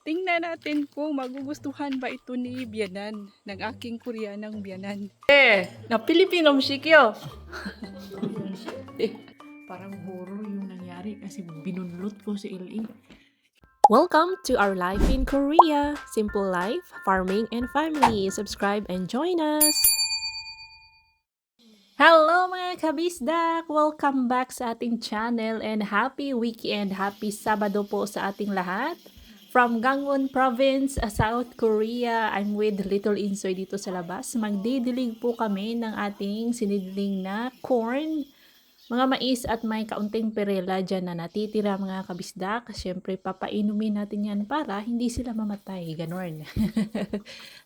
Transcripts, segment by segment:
Tingnan natin kung magugustuhan ba ito ni biyanan, ng aking Koreanang biyanan. Na Filipino musikyo. Parang horror yung nangyari kasi binunlot ko si LE. Welcome to our life in Korea. Simple life, farming, and family. Subscribe and join us. Hello mga kabisdak! Welcome back sa ating channel and happy weekend, happy Sabado po sa ating lahat. From Gangwon Province, South Korea, I'm with Little Insoy dito sa labas. Magdidilig po kami ng ating sinidling na corn, mga mais at may kaunting perela dyan na natitira mga kabisdak. Siyempre papainumin natin yan para hindi sila mamatay. Ganon.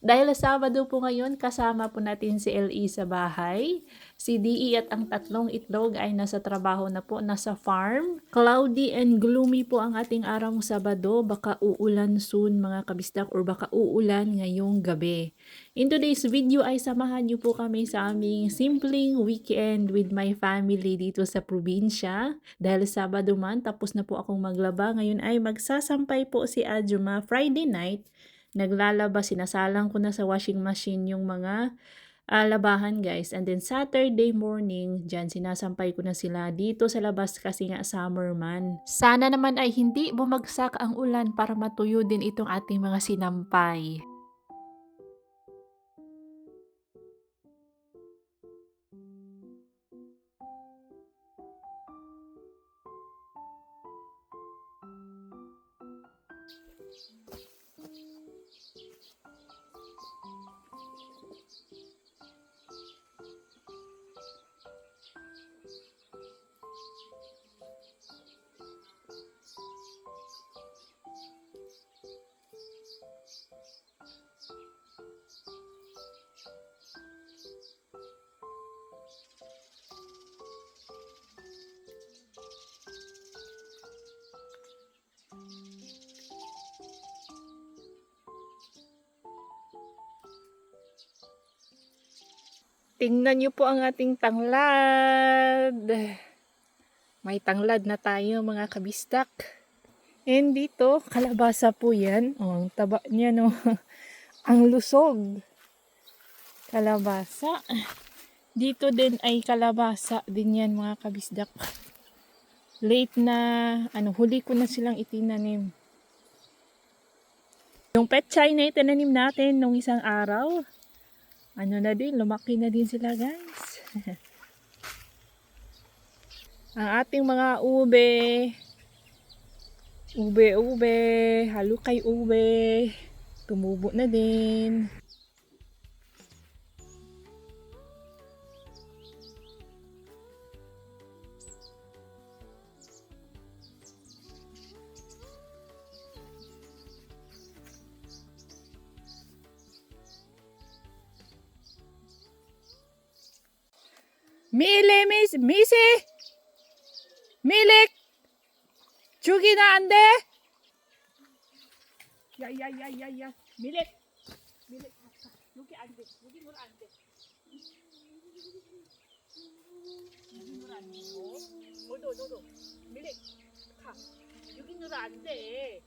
Dahil Sabado po ngayon, kasama po natin si LE sa bahay. Si DE at ang tatlong itlog ay nasa trabaho na po, nasa farm. Cloudy and gloomy po ang ating araw Sabado. Baka uulan soon mga kabisdak or baka uulan ngayong gabi. In today's video ay samahan niyo po kami sa aming simpleng weekend with my family dito sa probinsya. Dahil Sabado man, tapos na po akong maglaba. Ngayon ay magsasampay po si Ajuma Friday night. Naglalaba, sinasalang ko na sa washing machine yung mga labahan guys. And then Saturday morning, dyan sinasampay ko na sila dito sa labas kasi nga summer man. Sana naman ay hindi bumagsak ang ulan para matuyo din itong ating mga sinampay. Tingnan niyo po ang ating tanglad. May tanglad na tayo mga kabistak. And dito, kalabasa po yan. Oh, ang taba niya no. Ang lusog. Kalabasa. Dito din ay kalabasa din yan mga kabisdak. Late na, huli ko na silang itinanim. Yung pechay na itinanim natin nung isang araw, na din, lumaki na din sila guys. Ang ating mga ube, halukay ube, tumubo na din. 미시! 밀릭! 죽이나 안 돼? 야야야야야 밀릭! 여기 안 돼. 여기 놀 안 돼. 여기 놀 안 돼. 너도. 밀릭! 가. 여기 놀 안 돼.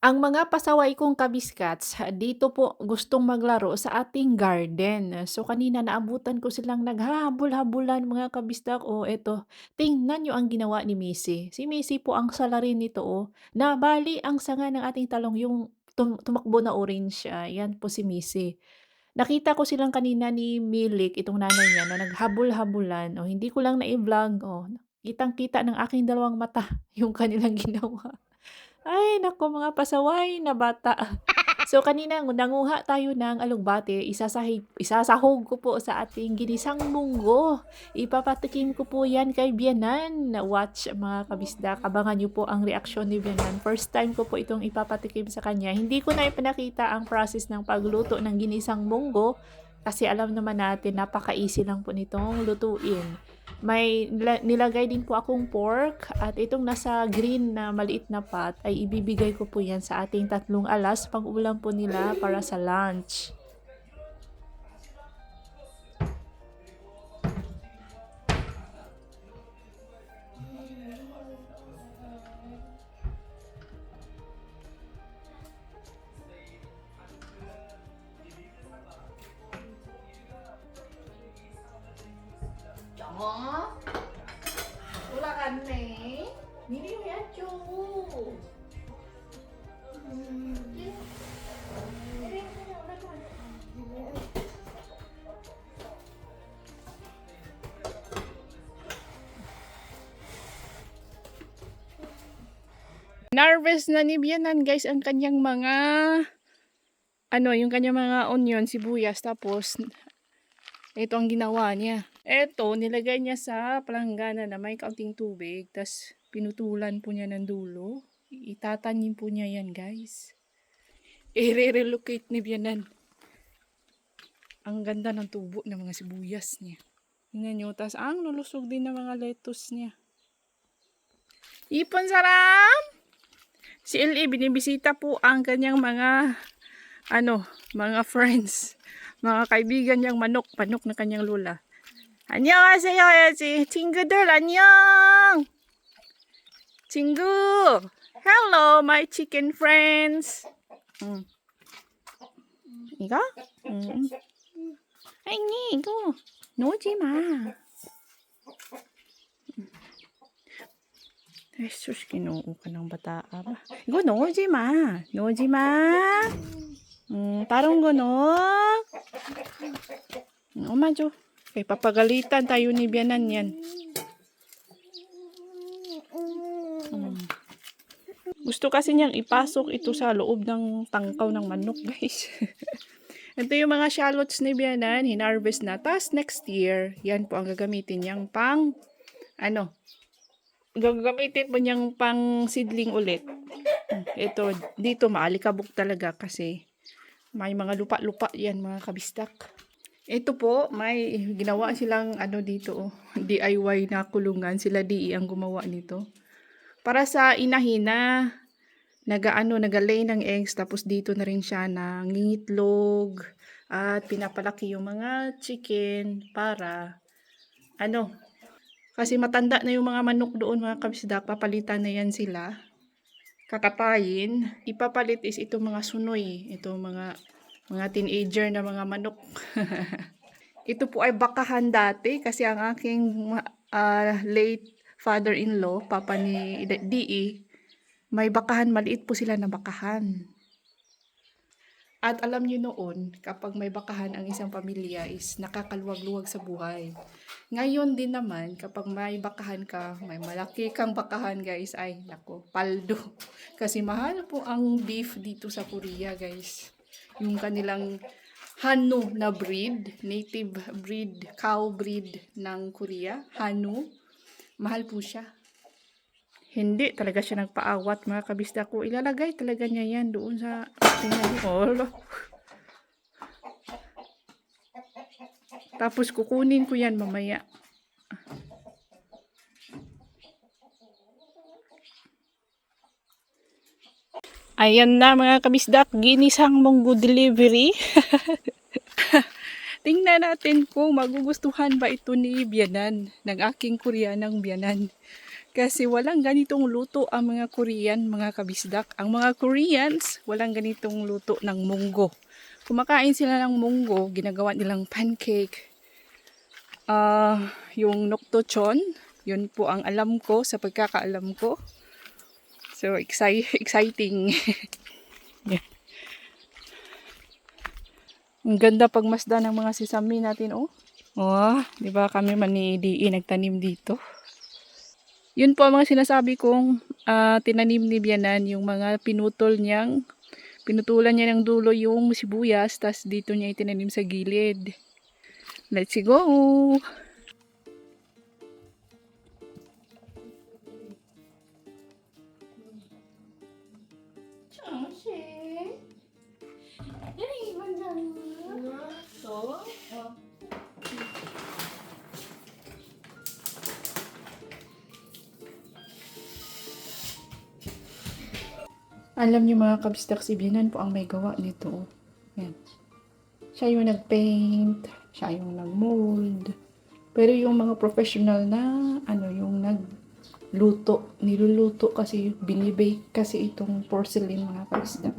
Ang mga pasaway kong kabiskats, dito po gustong maglaro sa ating garden. So kanina naabutan ko silang naghahabol-habulan mga kabistak. O eto, tingnan nyo ang ginawa ni Missy. Si Missy po ang salarin nito o. Nabali ang sanga ng ating talong yung tumakbo na orange siya. Yan po si Missy. Nakita ko silang kanina ni Milik, itong nanay niya, na naghabol-habulan. O hindi ko lang na-vlog. O, kitang-kita ng aking dalawang mata yung kanilang ginawa. Ay naku mga pasaway na bata. So kanina nanguha tayo ng alugbate, isasahog ko po sa ating ginisang munggo. Ipapatikim ko po yan kay Bianan. Watch mga kabisdak, abangan nyo po ang reaksyon ni Bianan. First time ko po itong ipapatikim sa kanya. Hindi ko na ipinakita ang process ng pagluto ng ginisang munggo kasi alam naman natin napaka-easy lang po nitong lutuin. May nilagay din po akong pork at itong nasa green na maliit na pot ay ibibigay ko po yan sa ating tatlong alas pang ulam po nila para sa lunch. 네. 미리 해야죠. Narvest na ni Bianan guys ang kanyang mga yung kanyang mga onion, sibuyas, tapos ito ang ginawa niya. Ito, nilagay niya sa palanggana na may kaunting tubig, tapos pinutulan po niya ng dulo. Itatanim po niya yan guys. I-relocate ni Bianan. Ang ganda ng tubo ng mga sibuyas niya. Tingnan nyo, tapos ang lulusog din ng mga lettuce niya. Ipon Saram! Si L.A. binibisita po ang kanyang mga mga friends, mga kaibigan niyang manok na kanyang lola. 안녕하세요 해야지. 친구들 안녕. 친구. Hello my chicken friends. 이거? 아니 이거 놓지 마. sus, kinuha ka ng bata ba? Igo, noji ma. Noji ma. Parang gano'n. Umadyo. Kaya papagalitan tayo ni Bianan yan. Gusto kasi niyang ipasok ito sa loob ng tangkaw ng manok, guys. Ito yung mga shallots ni Bianan. Hinarvest na. Tapos next year, yan po ang gagamitin niyang pang, gagamitin mo niyang pang seedling ulit. Ito, dito maalikabok talaga kasi may mga lupa-lupa yan mga kabistak. Ito po, may ginawa silang dito, DIY na kulungan. Sila DI ang gumawa nito. Para sa inahin na nagalay ng eggs, tapos dito na rin siya nangingitlog at pinapalaki yung mga chicken para kasi matanda na yung mga manok doon mga kabisdak, papalitan na yan sila. Kakatayin, ipapalit is itong mga sunoy, itong mga teenager na mga manok. Ito po ay bakahan dati kasi ang aking late father-in-law, papa ni DE, may bakahan, maliit po sila na bakahan. At alam niyo noon, kapag may bakahan ang isang pamilya is nakakaluwag-luwag sa buhay. Ngayon din naman, kapag may bakahan ka, may malaki kang bakahan guys, ay nako, paldo. Kasi mahal po ang beef dito sa Korea guys. Yung kanilang Hanu na breed, native breed, cow breed ng Korea, Hanu, mahal po siya. Hindi talaga siya nagpaawat mga kabisda ko. Ilalagay talaga niya yan doon sa tingnan. Tapos kukunin ko yan mamaya. Ayan na mga kabisdak, ginisang munggo delivery. Tingnan natin kung magugustuhan ba ito ni Bianan, ng aking Koreanang Bianan. Kasi walang ganitong luto ang mga Korean, mga kabisdak. Ang mga Koreans, walang ganitong luto ng munggo. Kumakain sila ng munggo, ginagawa nilang pancake. Yung noktochon, yun po ang alam ko sa pagkakaalam ko. So, exciting. Yeah. Ang ganda pagmasda ng mga sesame natin, oh. Oh, di ba kami manidi nagtanim dito? Yun po ang mga sinasabi kong tinanim ni Bianan, yung mga pinutulan niya ng dulo yung sibuyas, tas dito niya itinanim sa gilid. Let's go! Alam niyo mga kabistak, si Bianan po ang may gawa nito. Yan. Siya yung nag-paint, siya yung nag-mold. Pero yung mga professional na, yung nagluto, niluluto kasi, binibake kasi itong porcelain mga kabistak.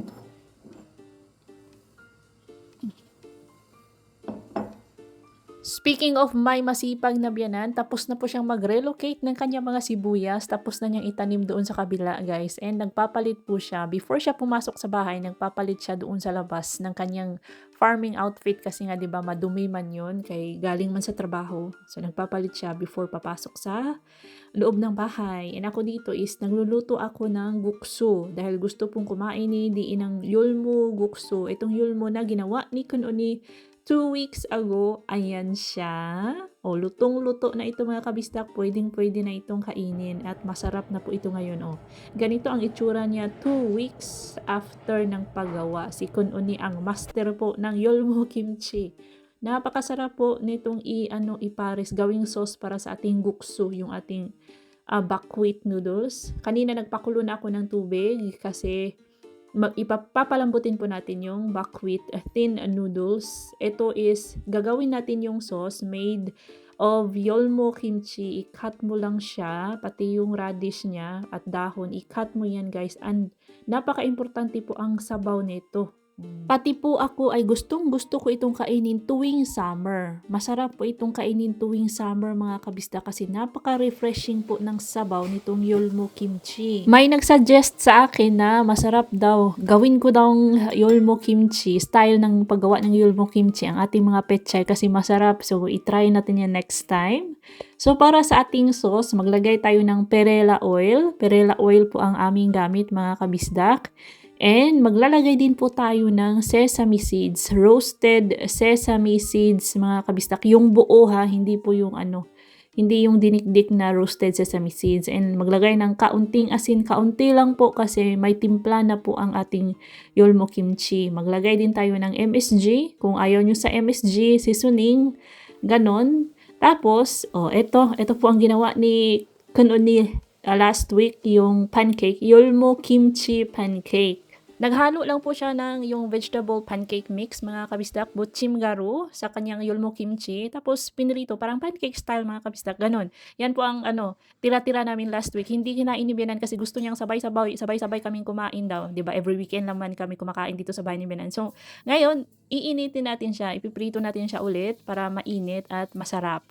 Speaking of may masipag na biyanan, tapos na po siyang mag-relocate ng kanyang mga sibuyas, tapos na niyang itanim doon sa kabila, guys. And nagpapalit po siya, before siya pumasok sa bahay, nagpapalit siya doon sa labas ng kanyang farming outfit kasi nga 'di ba madumi man 'yon kay galing man sa trabaho. So nagpapalit siya before papasok sa loob ng bahay. And ako dito is nagluluto ako ng gukso dahil gusto pong kumain ni Diin ng yulmo gukso. Itong yulmo na ginawa ni Kununi 2 weeks ago, ayan siya. O, lutong-luto na ito mga kabistak. Pwedeng-pwede na itong kainin at masarap na po ito ngayon. O, ganito ang itsura niya 2 weeks after ng paggawa. Si Kununi ang master po ng yolmo kimchi. Napakasarap po nitong ipares, gawing sauce para sa ating gukso, yung ating buckwheat noodles. Kanina nagpakulo na ako ng tubig kasi ipapalambutin po natin yung buckwheat thin noodles. Ito is gagawin natin yung sauce made of yolmo kimchi. I-cut mo lang siya, pati yung radish niya at dahon. I-cut mo yan, guys. And napaka-importante po ang sabaw nito. Pati po ako ay gustong-gusto ko itong kainin tuwing summer. Masarap po itong kainin tuwing summer mga kabisda kasi napaka-refreshing po ng sabaw nitong yolmo kimchi. May nagsuggest sa akin na masarap daw. Gawin ko daw yolmo kimchi, style ng paggawa ng yolmo kimchi ang ating mga pechay kasi masarap. So, itry natin yan next time. So, para sa ating sauce, maglagay tayo ng perilla oil. Perilla oil po ang aming gamit mga kabisdak. And maglalagay din po tayo ng sesame seeds, roasted sesame seeds mga kabistak. Yung buo ha, hindi po yung hindi yung dinikdik na roasted sesame seeds. And maglagay ng kaunting asin, kaunti lang po kasi may timpla na po ang ating yolmo kimchi. Maglagay din tayo ng MSG, kung ayaw nyo sa MSG, seasoning, ganon. Tapos, ito po ang ginawa ni Kununi last week, yung pancake, yolmo kimchi pancake. Naghalo lang po siya ng yung vegetable pancake mix, mga kabisdak, butchim garu sa kanyang yolmo kimchi. Tapos pinirito, parang pancake style mga kabisdak, ganon. Yan po ang tira-tira namin last week. Hindi kinain ni Bianan kasi gusto niyang sabay-sabay kaming kumain daw. 'Di ba? Every weekend naman kami kumakain dito sa bahay ni Bianan. So, ngayon, iinitin natin siya, ipiprito natin siya ulit para mainit at masarap.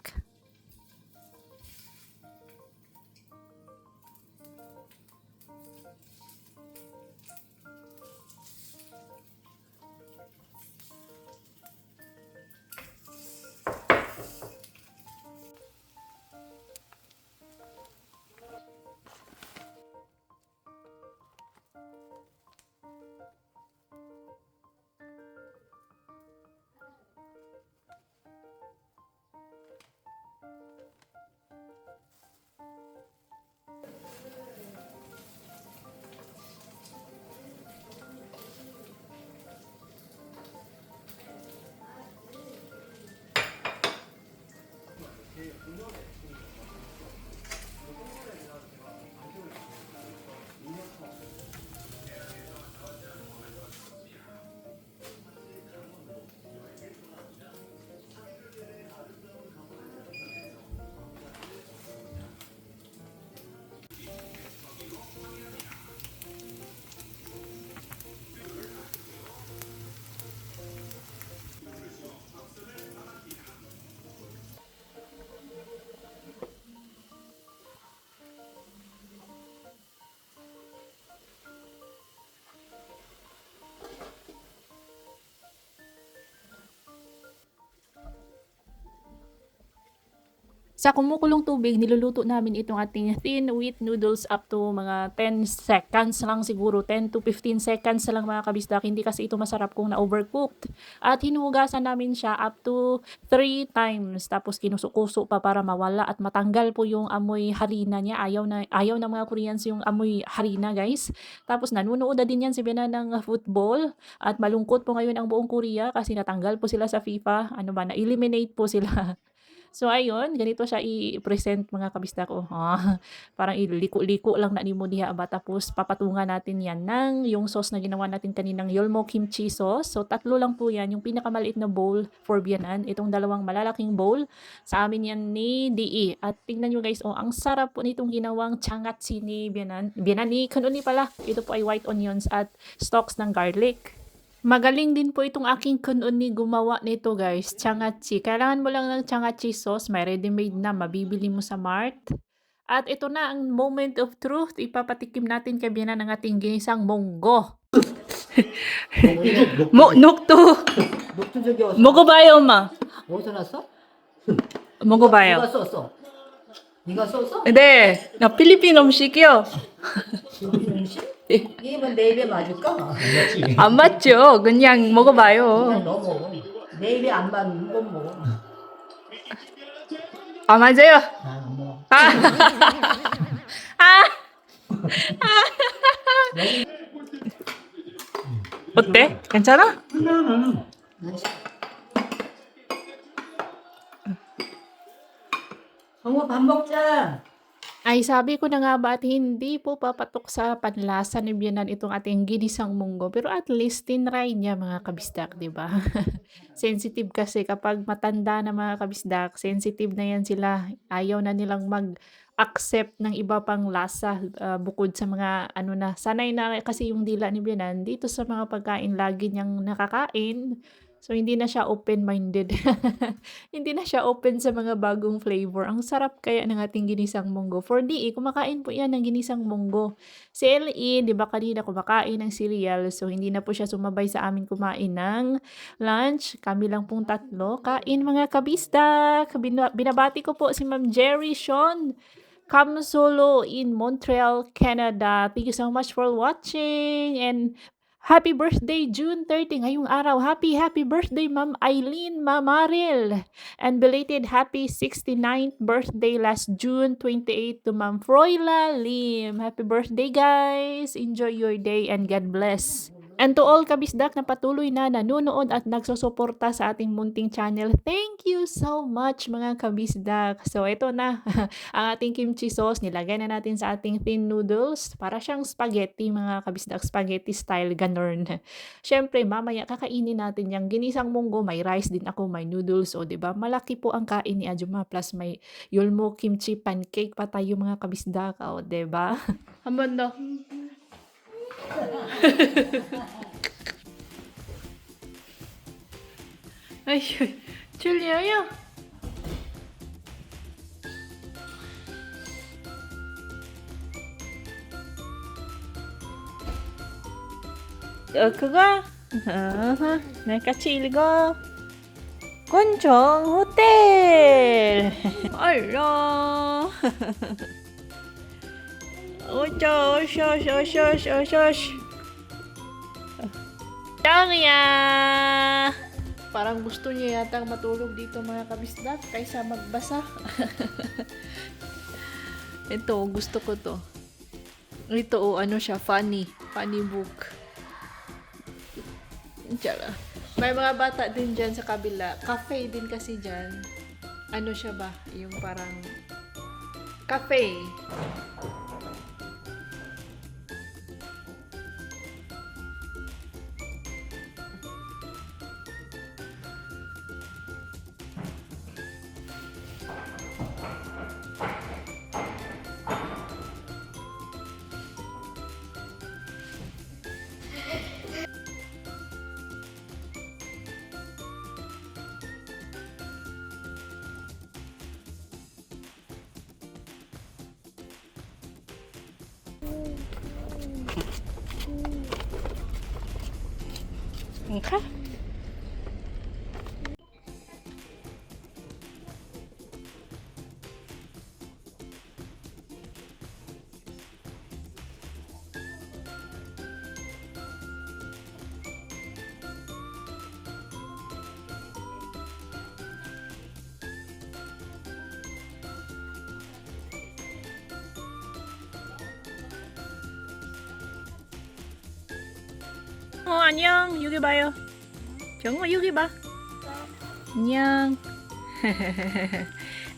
Sa kumukulong tubig, niluluto namin itong ating thin wheat noodles up to mga 10 seconds lang siguro. 10 to 15 seconds lang mga kabisdak. Hindi kasi ito masarap kung na-overcooked. At hinuhugasan namin siya up to 3 times. Tapos kinusukuso pa para mawala at matanggal po yung amoy harina niya. Ayaw ng mga Koreans yung amoy harina, guys. Tapos nanunood na din yan si Bena ng football. At malungkot po ngayon ang buong Korea kasi natanggal po sila sa FIFA. Na-eliminate po sila. So, ayun, ganito siya i-present mga kabisdak ko. Parang iliko-liko lang na ni mo diha ba. Tapos, papatungan natin yan ng yung sauce na ginawa natin kaninang yolmo kimchi sauce. So, 3 lang po yan. Yung pinakamaliit na bowl for Bianan. Itong 2 malalaking bowl. Sa amin yan ni DE. At tingnan nyo guys, ang sarap po nitong ginawang changatsi ni Bianan. Bianan ni Kununi pala. Ito po ay white onions at stalks ng garlic. Magaling din po itong aking kununi gumawa nito guys, changachi. Kailangan mo lang ng changachi sauce, may ready-made na, mabibili mo sa Mart. At ito na ang moment of truth, ipapatikim natin kay Bianan ang ating ginisang munggo. 녹두 녹두죽이 어디서 먹어봐요 엄마. 어디서 났어? 먹어봐요. 누가 썼어? 네가 썼어? 네, 나 필리핀 음식이요. 필리핀 음식? 이게 뭐 내 입에 맞을까? 안 맞죠? 그냥 먹어봐요. 그냥 너 먹어. 내 입에 안 맞는 건 먹어. 아 맞아요. 안 먹어. 아, 아. 어때? 괜찮아? 성우 밥 먹자. Ay, sabi ko na nga ba at hindi po papatok sa panlasa ni Bianan itong ating ginisang munggo. Pero at least tinry niya mga kabisdak, di ba? Sensitive kasi kapag matanda na mga kabisdak, sensitive na yan sila. Ayaw na nilang mag-accept ng iba pang lasa bukod sa mga ano na. Sanay na kasi yung dila ni Bianan dito sa mga pagkain lagi niyang nakakain. So, hindi na siya open-minded. Hindi na siya open sa mga bagong flavor. Ang sarap kaya ng ating ginisang munggo. For DE, kumakain po yan ng ginisang munggo. Si LE, di ba kanina kumakain ng cereal. So, hindi na po siya sumabay sa amin kumain ng lunch. Kami lang pong tatlo. Kain mga kabisdak. Binabati ko po si Ma'am Jerry Sean Kamsolo in Montreal, Canada. Thank you so much for watching. And happy birthday, June 30, ngayong araw. Happy birthday, Ma'am Eileen Mamaril. And belated happy 69th birthday last June 28 to Ma'am Froyla Lim. Happy birthday, guys. Enjoy your day and God bless. And to all kabisdak na patuloy na nanonood at nagsusuporta sa ating munting channel, thank you so much mga kabisdak. So ito na ang ating kimchi sauce, nilagay na natin sa ating thin noodles para siyang spaghetti mga kabisdak, spaghetti style ganun. Syempre mamaya kakainin natin yung ginisang munggo, may rice din ako, may noodles, o diba malaki po ang kain ni Ajuma, plus may yulmo kimchi pancake pa tayo mga kabisdak, o diba? Hamban daw. Ay, Julia. 그거? 네, 같이 읽어. 권총 호텔. 얼른. 오쇼. Changya! Parang gusto niya yatang matulog dito mga kabisdak kaysa magbasa. Ito, gusto ko to. Ito, ano siya, funny book. Tiyara. May mga bata din dyan sa kabila. Cafe din kasi dyan. Ano siya ba? Yung parang cafe. Okay. 안녕. 여기 봐요. 정우 여기 봐. 안녕.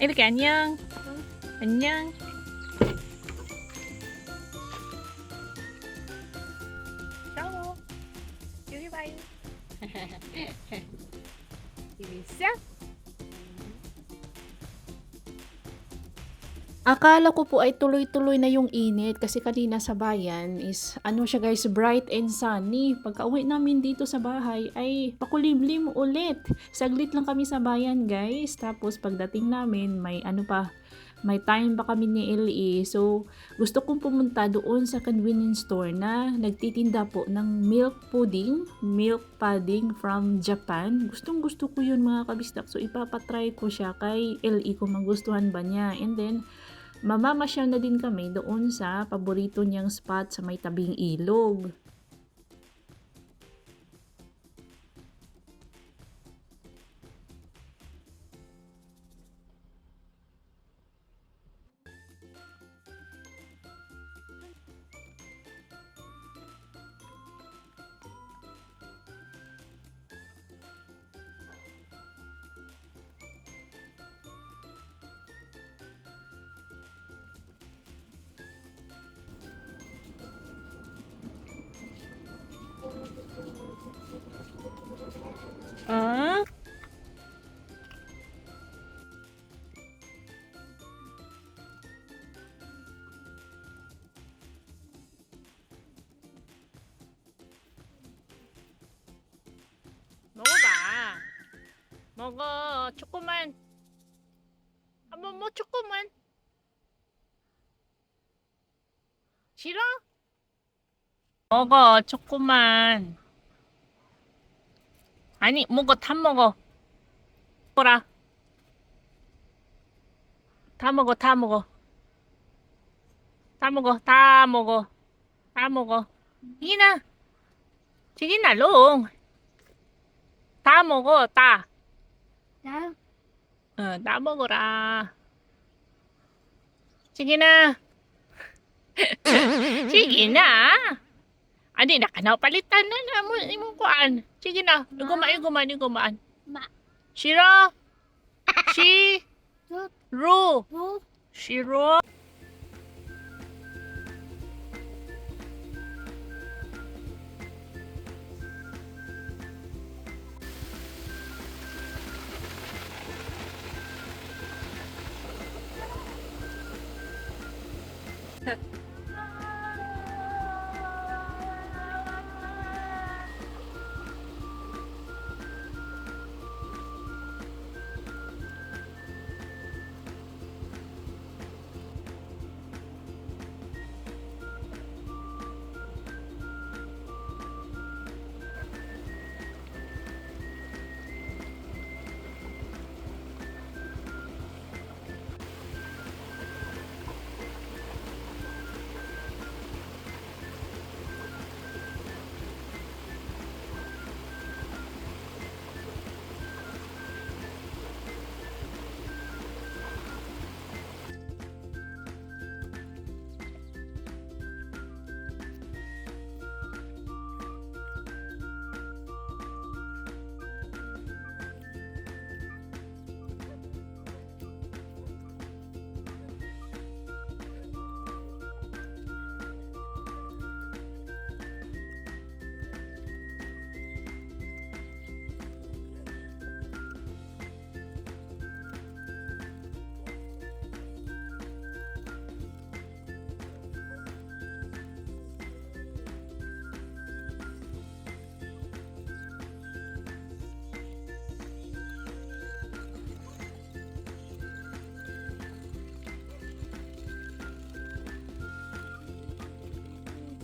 이렇게 안녕. 안녕. 정우 여기 봐요. 여기 있어? Akala ko po ay tuloy-tuloy na yung init kasi kanina sa bayan is ano siya guys, bright and sunny. Pagka-uwi namin dito sa bahay ay pakulimlim ulit. Saglit lang kami sa bayan guys. Tapos pagdating namin may time pa kami ni LE. So gusto kong pumunta doon sa convenience store na nagtitinda po ng milk pudding from Japan. Gustong gusto ko yun mga kabistak. So ipapatry ko siya kay LE kung magustuhan ba niya. And then mamamasyal na din kami doon sa paborito niyang spot sa may tabing ilog. Ah? 먹어봐. 먹어. 조금만. 한번 뭐 조금만. 싫어? 먹어. 조금만. 아니, 먹어. 다 먹어. 먹어라. 다 먹어. 다 먹어. 다 먹어. 다 먹어. 다 먹어. 이나. 지긴 날롱. 다 먹어. 다. Dạ. 다 먹어라. 지기나. Sige na. Ani na ka na palitan na mo imong kuan. Sige na. Iguman. Ma. Shiro. Shi. Ru. Ru. Ru. Shiro.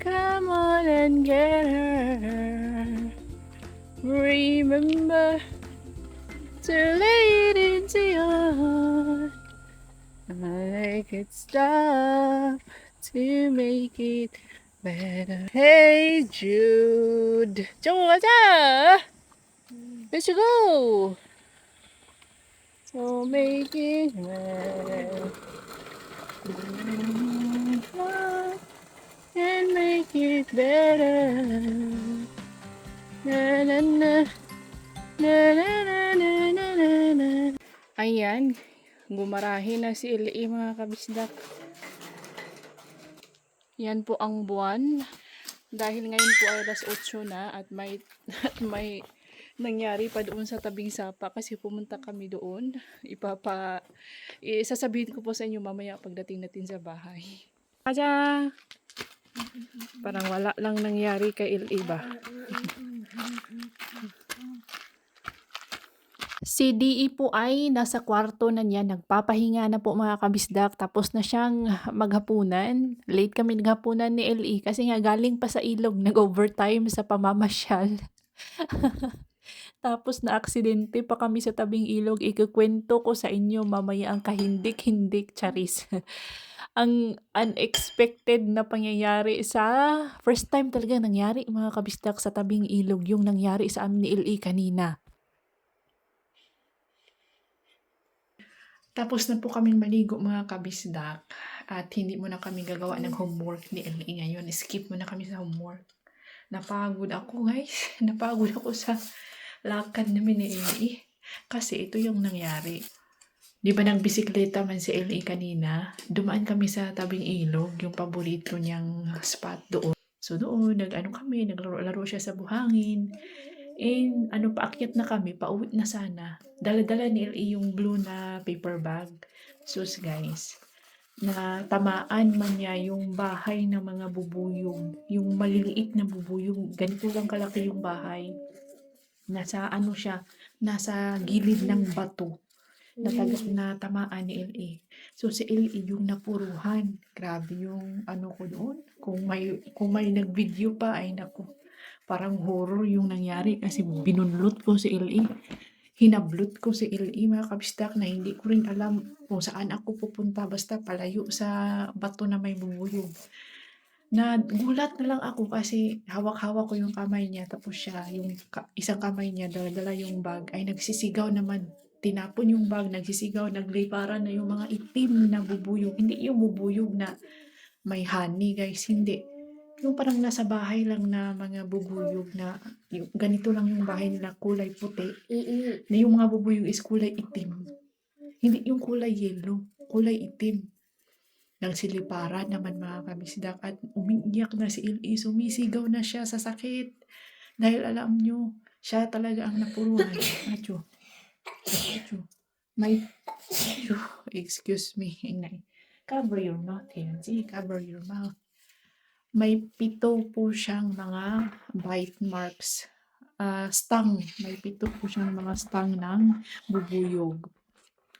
Come on and get her. Remember to lay it into your heart. Make it stop to make it better. Hey Jude. 저거 가자. Let's go. So make it better. And make it better. Na na na. Na na na na na na na. Ayan, gumarahi na si Ili mga kabisdak. Yan po ang buwan. Dahil ngayon po ay alas 8 na at may nangyari pa doon sa tabing sapa kasi pumunta kami doon. Sasabihin ko po sa inyo mamaya pagdating natin sa bahay. Aja! Parang wala lang nangyari kay LA ba? Si DE po ay nasa kwarto na niya, nagpapahinga na po mga kabisdak, tapos na siyang maghapunan. Late kami naghapunan ni LE kasi nga galing pa sa ilog, nag-overtime sa pamamasyal. Tapos na-aksidente pa kami sa tabing ilog, ikukwento ko sa inyo mamaya ang kahindik-hindik, charis. Ang unexpected na pangyayari sa first time talaga nangyari mga kabisdak sa tabing ilog, yung nangyari sa amin ni LE kanina. Tapos na po kaming maligo mga kabisdak at hindi mo na kami gagawa ng homework ni LA ngayon. Skip mo na kami sa homework. Napagod ako guys. Napagod ako sa lakad namin ni LA. Kasi ito yung nangyari. Di ba nagbisikleta man si LA kanina? Dumaan kami sa tabing ilog, yung paborito niyang spot doon. So doon, kami, naglaro-laro siya sa buhangin. And paakyat na kami, pauwi na sana. Dala-dala ni LA yung blue na paper bag. Sus guys, na tamaan man niya yung bahay ng mga bubuyog. Yung maliliit na bubuyog, ganito lang kalaki yung bahay. Nasa nasa gilid ng bato. Na tamaan ni LA. So si LA yung napuruhan. Grabe yung ko doon. Kung may nag-video pa, ay naku. Parang horror yung nangyari kasi binunlot ko si LA. Hinablot ko si LA mga kabistak na hindi ko rin alam kung saan ako pupunta basta palayo sa bato na may bubuyog. Nagulat na lang ako kasi hawak-hawak ko yung kamay niya tapos siya, yung isang kamay niya, dala-dala yung bag ay nagsisigaw naman. Tinapon yung bag, nagsisigaw, nagliparan na yung mga itim na bubuyog. Hindi yung bubuyog na may honey guys, hindi. Yung parang nasa bahay lang na mga bubuyog na yung, ganito lang yung bahay nila, kulay puti. Na yung mga bubuyog is kulay itim. Hindi yung kulay yellow, kulay itim. Nagsiliparan naman mga kabisdak at umiiyak na si LA. Sumisigaw na siya sa sakit. Dahil alam nyo, siya talaga ang napuruhan. Acho. May, excuse me, inay. Cover your mouth here. See, cover your mouth. May 7 po siyang mga bite marks. Stung. May 7 po siyang mga stung ng bubuyog.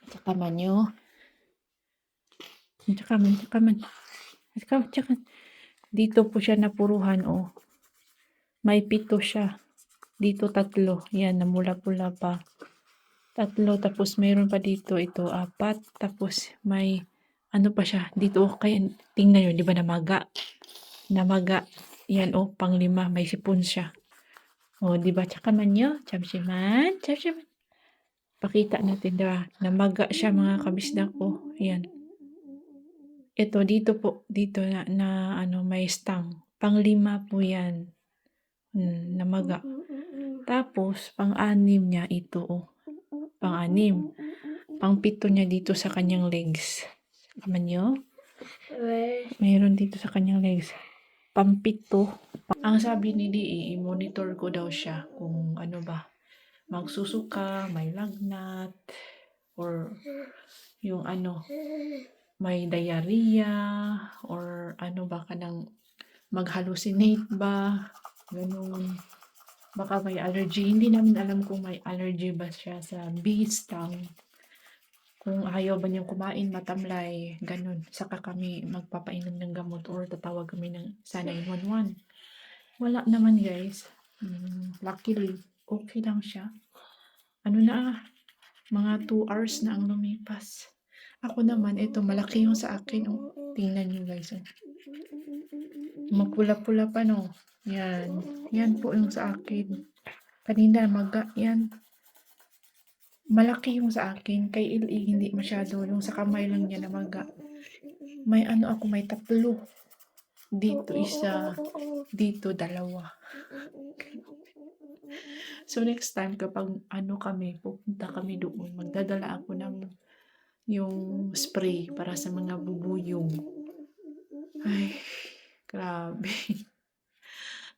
Tsaka man nyo. Tsaka man. Dito po siya napuruhan, oh. May 7 siya. Dito 3. Yan, namula-pula pa. 3. Tapos mayroon pa dito, ito 4. Tapos may, pa siya. Dito, kaya tingnan nyo, di ba namaga. Yan, pang 5. May sipon siya. Di ba? Tsaka man nyo. Chamsiman. Pakita natin, di ba? Namaga siya mga kabisdak ko. Yan. Ito, dito po. Dito na may stang. Pang 5 po yan. Namaga. Tapos, pang 6 niya ito, Pang 6. Pang 7 niya dito sa kanyang legs. Kaman nyo? Mayroon dito sa kanyang legs. Pang 7. Ang sabi ni DE, i-monitor ko daw siya kung magsusuka, may lagnat, or yung may diarrhea, or kanang mag-hallucinate ba, ganun. Baka may allergy. Hindi namin alam kung may allergy ba siya sa bee stung. Kung ayaw ba niyang kumain, matamlay, ganun. Saka kami magpapainom ng gamot or tatawag kami sa 911. Wala naman guys. Luckily, okay lang siya. Mga 2 hours na ang lumipas. Ako naman, ito, malaki yung sa akin. Tingnan nyo guys. Mapula-pula pa no. Yan. Yan po yung sa akin. Kanina, yan. Malaki yung sa akin. Kay LA, hindi masyado. Yung sa kamay lang niya na maga. May may 3. Dito 1. Dito 2. So next time kapag pupunta kami doon, magdadala ako ng yung spray para sa mga bubuyog. Ay, grabe.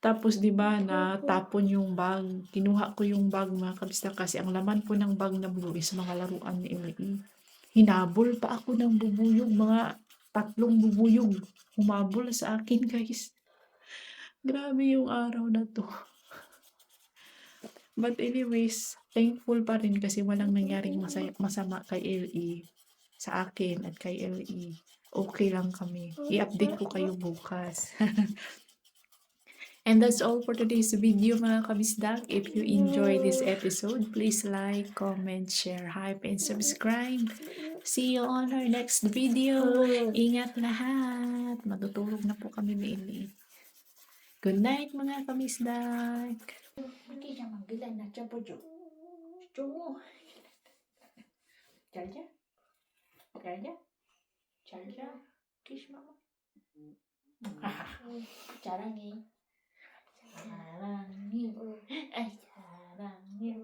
Tapos 'di ba natapon yung bag. Kinuha ko yung bag mga kabisdak kasi ang laman po ng bag na blue is mga laruan ni Ellie. Hinabol pa ako ng bubuyog, mga 3 bubuyog. Humabol sa akin guys. Grabe yung araw na to. But anyways, thankful pa rin kasi walang nangyaring masama kay LE. Sa akin at kay LE. Okay lang kami. I-update ko kayo bukas. And that's all for today's video mga kabisdak. If you enjoy this episode, please like, comment, share, hype, and subscribe. See you on our next video. Ingat lahat. Matutulog na po kami ni Eli. Good night mga kabisdak. Hindi siya manggilan na siya po jo. Jo. Charja. Charja. Charja. Kiss mama. Charangin. Charangin. Ay, charangin.